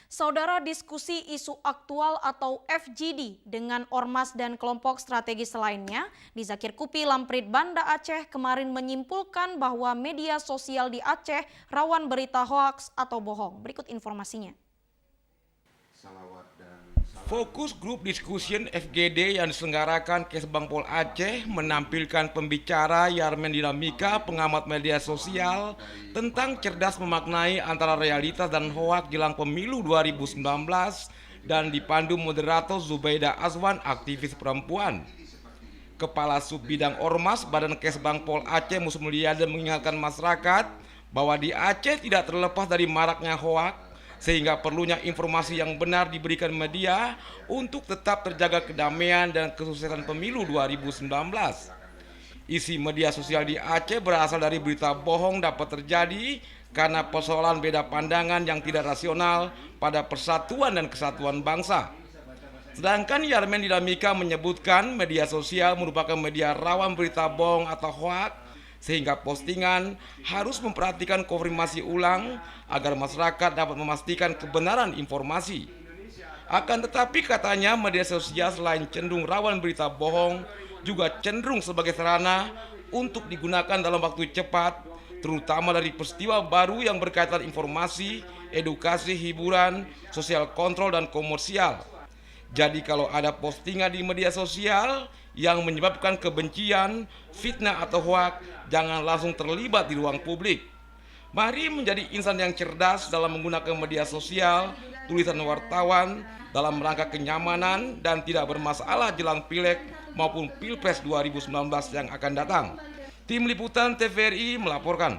Saudara, diskusi isu aktual atau FGD dengan ormas dan kelompok strategis lainnya di Zakirkupi, Lamprit, Banda Aceh kemarin menyimpulkan bahwa media sosial di Aceh rawan berita hoaks atau bohong. Berikut informasinya. Fokus grup diskusi FGD yang diselenggarakan Kesbang Pol Aceh menampilkan pembicara Yarmen Dinamika, pengamat media sosial, tentang cerdas memaknai antara realitas dan hoak jelang pemilu 2019 dan dipandu moderator Zubaida Azwan, aktivis perempuan. Kepala Sub Bidang Ormas Badan Kesbang Pol Aceh Musmulyade mengingatkan masyarakat bahwa di Aceh tidak terlepas dari maraknya hoak, sehingga perlunya informasi yang benar diberikan media untuk tetap terjaga kedamaian dan kesuksesan pemilu 2019. Isi media sosial di Aceh berasal dari berita bohong dapat terjadi karena persoalan beda pandangan yang tidak rasional pada persatuan dan kesatuan bangsa. Sedangkan Yarmen Dinamika menyebutkan media sosial merupakan media rawan berita bohong atau hoak, sehingga postingan harus memperhatikan konfirmasi ulang agar masyarakat dapat memastikan kebenaran informasi. Akan tetapi katanya media sosial selain cenderung rawan berita bohong, juga cenderung sebagai sarana untuk digunakan dalam waktu cepat, terutama dari peristiwa baru yang berkaitan informasi, edukasi, hiburan, sosial kontrol, dan komersial. Jadi kalau ada postingan di media sosial yang menyebabkan kebencian, fitnah atau hoak, jangan langsung terlibat di ruang publik. Mari menjadi insan yang cerdas dalam menggunakan media sosial, tulisan wartawan dalam rangka kenyamanan dan tidak bermasalah jelang Pileg maupun Pilpres 2019 yang akan datang. Tim Liputan TVRI melaporkan.